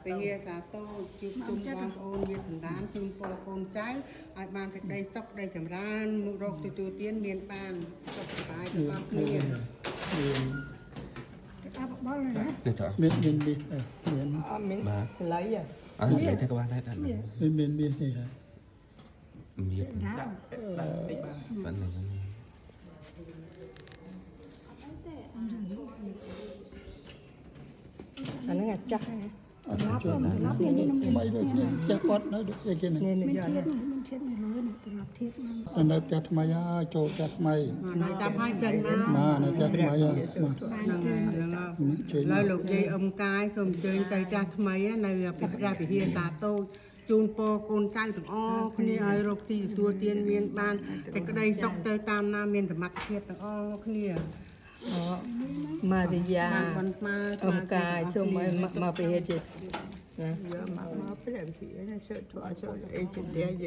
Bây giờ tôi chụp chung băng ôn như thằng đàn chung po con trái ai ban từ đây sóc đây chầm ran một rọc từ tiên miền ban sóc cái con kia miền lấy à lấy theo các bạn đấy miền này hả miền vẫn này anh nói chắc mấy đứa chắc con nó được cái kia này nó chắc mày à chỗ chắc mày nó chăm hai chân mà nó chắc mày à lời lục dây ông cái xong chơi tay cha mấy này ra bị hiền ta tôi chun po con trai từng o khi ai rục thì tua tiên miền ban cái đây sóc tới tam nam miền mặt thiệt từng o khi Maria ông cài xong mà bị hết gì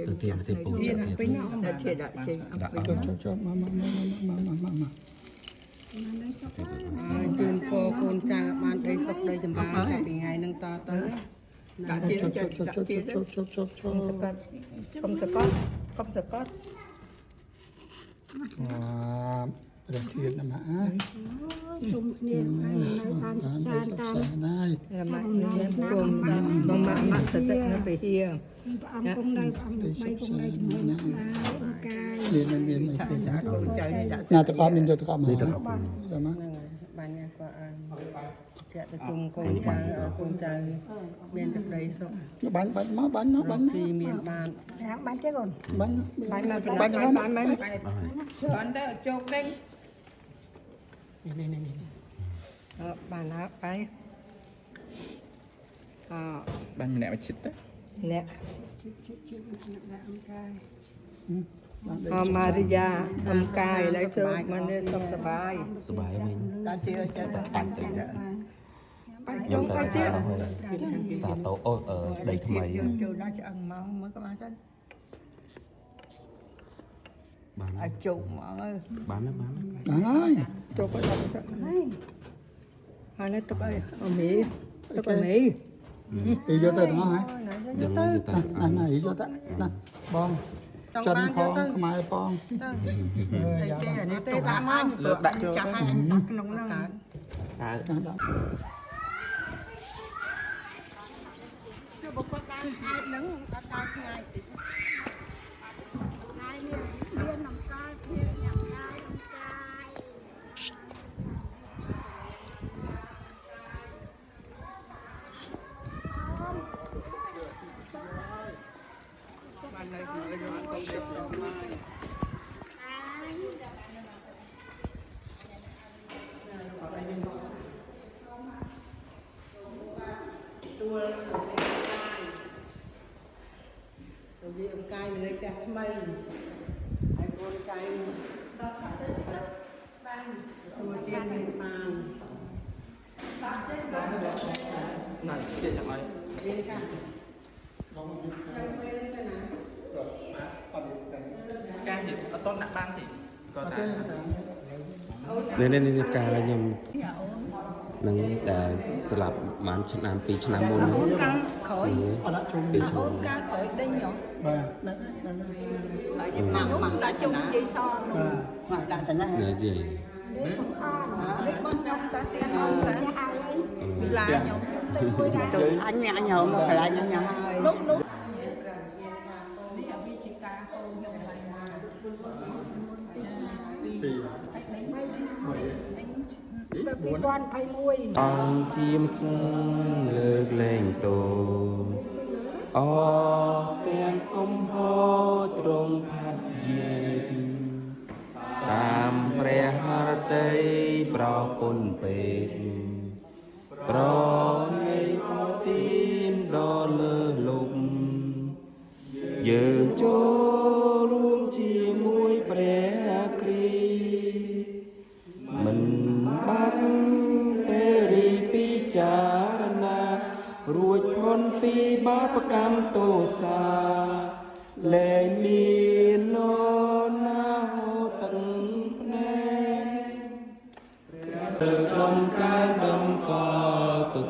từ tiền bù cho mà chun po con trai ban đây sóc đây chầm ban tại vì ngày nâng to tới không sẽ có để thiệt là mà sum niệm an san tan này là mà cùng mà tự nó bị hiền âm cung đây âm bay cung đây miền này thì nhà tao có miền tao có mà rồi mà ban nhà qua chạy từ chung con trai miền từ đây sóc bánh thì miền ban bán cái còn bánh đó chốt đấy này bà nó phải bánh mẹ mà chít đấy nè Maria ông cài lấy cho mình nên xongสบาย mình ta chưa cho ta ăn từ đã chúng có chứ xả tấu ở đây không mày chưa đã cho ăn máu mới có bán chân bán chục mà bán đấy cho có thật sự hai nó tụi ơi Mỹ tụi con Mỹ ý cho tôi đó hả đừng nói gì ta anh này ý cho ta bong chân phong mai phong tê ta mang lượt đại cho hai anh bắt nông nó chưa bốc qua hai nắng ta ngày hai miền nằm cai miền nằm cai vì ông cai mình lấy cái mây ai con cai tôi tiên miền bàn này chuyện chẳng ai lên cả can thì tốt nặng ban thì có ta nên ca là nhầm nâng đã sập màn chăn nam pi chăn nam môn khỏi pi ca khỏi đây nhỏ mà mà đã chung dây so mà đã thành ra là gì lấy bên nhau ta tiền hơn ta bị lại nhau tụi anh nhà nhau mà phải lại nhau lúc bị quan phải nuôi ông chim chân lược lên tổ tiếng công hô trong phát diệt tam pre har tây pro pun pe pro ngay có tim đo lơ lùng giờ cho luôn chỉ mũi pre kri mình bắt tê ri pi chả na ruột con pi ba cam tô sa lệ mi no na ho tận nè từ đông ca đông co tục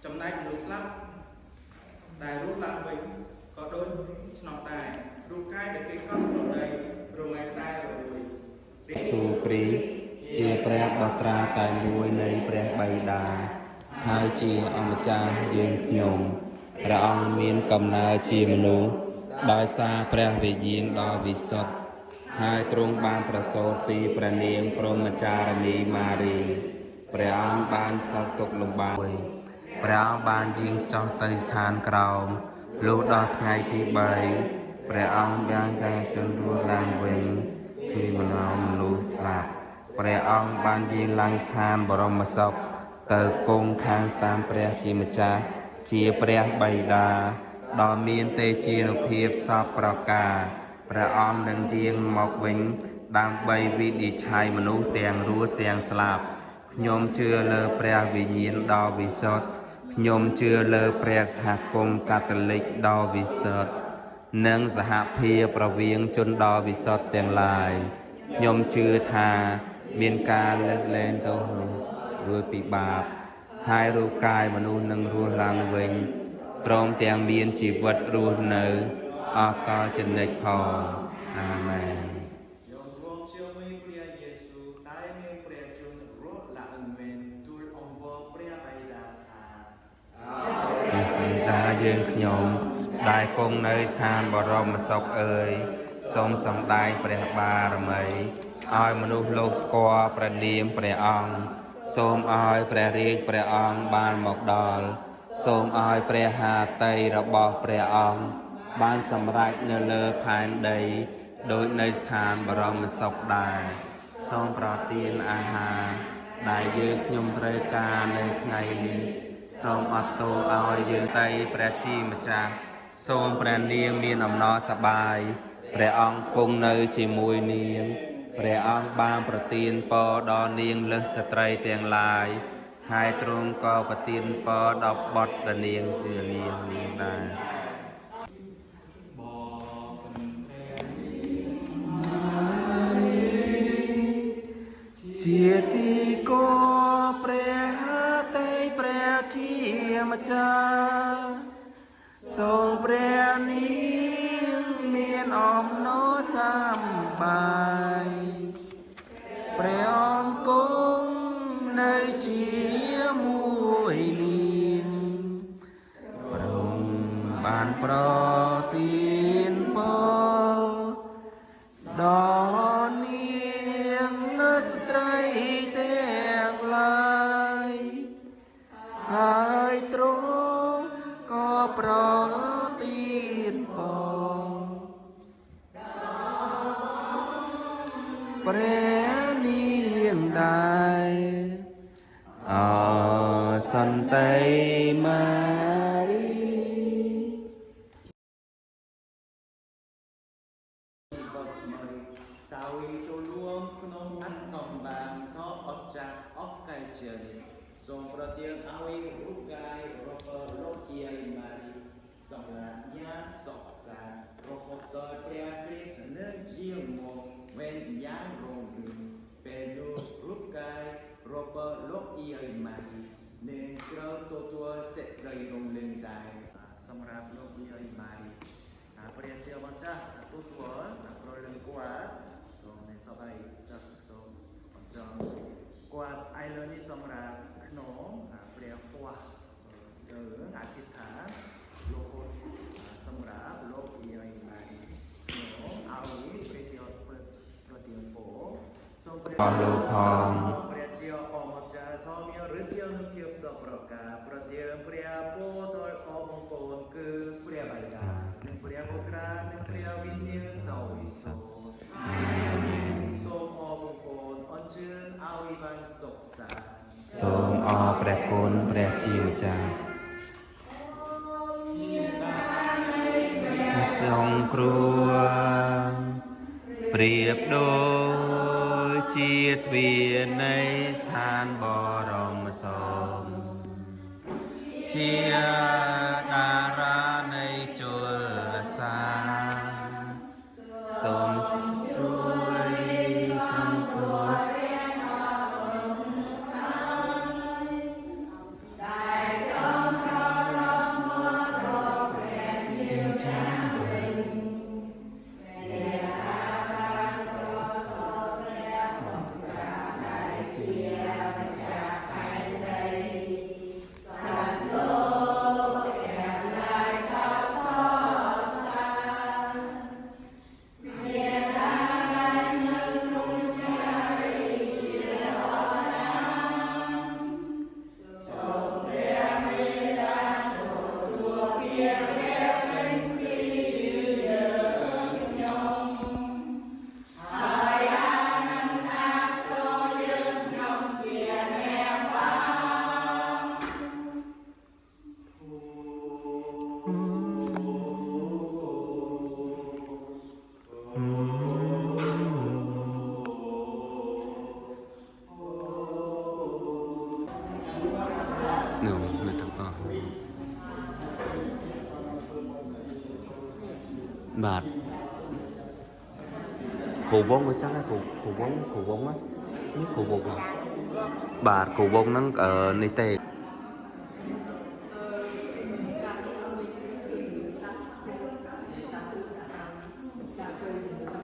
ចំណែកមនុស្សស្លាប់ដែលរស់ឡើងវិញក៏ដូចឆ្នោតដែររូបកាយដែលគេកប់ក្នុងដីរមែងដែររលួយស៊ូគ្រីស្ទជាព្រះបត្រាតែមួយនៃព្រះបិតាហើយជាអម្ចាស់យើងខ្ញុំព្រះអង្គមានកំណើតជាមនុស្សដោយសារព្រះវិញ្ញាណដ៏វិសុទ្ធហើយទ្រង់បានប្រសូតពីព្រះនាងព្រហ្មចារិនីម៉ារីព្រះអង្គបានសោកទុក្ខលំបាកព្រះអង្គបានយាងចុះទៅស្ថានក្រោមលុះដល់ថ្ងៃទី3ព្រះអង្គបានចាជនរស់ឡើងវិញពីមនុស្សស្លាប់ព្រះអង្គបានយាងឡើងស្ថានបរមសុខទៅគង់ខាងស្តានព្រះជាម្ចាស់ជាព្រះបិតាដ៏មានទេជានុភាពសពប្រការព្រះអង្គនឹងយាងមកវិញដើម្បីវិនិច្ឆ័យមនុស្សទាំងរស់ទាំងស្លាប់ខ្ញុំជឿលើព្រះវិញ្ញាណដ៏វិសុទ្ធខ្ញុំជឿលើព្រះសហគមន៍កាតូលិកដ៏វិសុទ្ធនិងសហភាពរវាងជនដ៏វិសុទ្ធទាំងឡាយខ្ញុំជឿថាមានការលើកលែងទោសរួចពីបាបហើយរូបកាយមនុស្សនឹងរស់ឡើងវិញព្រមទាំងមានជីវិតរស់នៅអកលចនិចផងអាមែនយករួមជាមួយព្រះយេស៊ូវតែមានព្រះជន្មរស់ឡើងវិញទូលអង្គព្រះបិតាថាតាយើងខ្ញុំដែលគង់នៅស្ថានបរមសុខអើយសូមសម្ដែងព្រះបារមីឲ្យមនុស្សលោកស្គាល់ព្រះនាមព្រះអង្គសូមឲ្យព្រះរាជព្រះអង្គបានមកដល់សូមឲ្យព្រះហាតីរបស់ព្រះអង្គបានសម្រេចនៅលើផែនដីដោយនៅស្ថានបរមសុខដែរសូមប្រទានអាហារដែលយើងខ្ញុំត្រូវការនៅថ្ងៃនេះសូមអត់ទោសឲ្យយើងតីព្រះជាម្ចាស់សូមព្រះនាងមានអំណរសប្បាយព្រះអង្គគង់នៅជាមួយនាងព្រះអង្គបានប្រទានពរដល់នាងលើសស្ត្រីទាំងឡាយហើយទ្រង់ក៏ប្រទានពរដល់បុត្រនាងជានាងដែរជាទីគោព្រះតីព្រះជាម្ចាស់សូមព្រះនាងមានអំណរសប្បាយព្រះអង្គគង់នៅជាមួយនាងព្រមបានប្រទានពរដល់នាងស្ត្រីទាំងឡាយហើយទ្រង់ក៏ប្រទានពរព្រះនាងដែរអសន្តិម៉ារីតាវីចូលរួមក្នុងអត្តនំបានតអត់ចាស់អស់កែជាសូមប្រទានឲ្យរូបកាយរបស់លោកយាយម៉ារីសម្រាប់ញ៉ាសុខសាន្តរហូតដល់ព្រះគ្រីស្ទនឹងជាមកវិញយ៉ាងរងរឿងពេលនោះរូបកាយរបស់លោកយាយម៉ារីនឹងត្រូវទទួលសេចក្តីរំលឹកដែរសម្រាប់លោកយាយម៉ារីព្រះជាម្ចាស់ទទួលប្រលឹងគាត់សូមនៃសបាយចាត់សូមអញ្ចឹងគាត់ឯលើនេះសម្រាប់ក្នុងព្រះពស់យើងអធិដ្ឋានលោកសម្រាប់លោកយាយម៉ារីខ្ញុំឲ្យព្រះទានប្រទានពរសូមព្រះលោកផងព្រះជាអម្ចាស់ធម៌មានឫទ្ធិនឹងភាពសពប្រការប្រទានព្រះពរដល់អបង្គោលគឺព្រះបិតានិងព្រះបុត្រានិងព្រះវិញ្ញាណដ៏វិសុទ្ធសូមអបង្គោលអញ្ជើញឲ្យបានសុខសាន្តសូមអរព្រះគុណព្រះជាម្ចាស់សង្គ្រោះប្រៀបដូចជាទ្វារនៃស្ថានបរមសុខជាតារានៃជលសាសូមជួយសង្គ្រោះ បាទគ្រូវងក៏ចឹងដែរគ្រូវងណានេះគ្រូវងបាទគ្រូវងហ្នឹងនេះទេ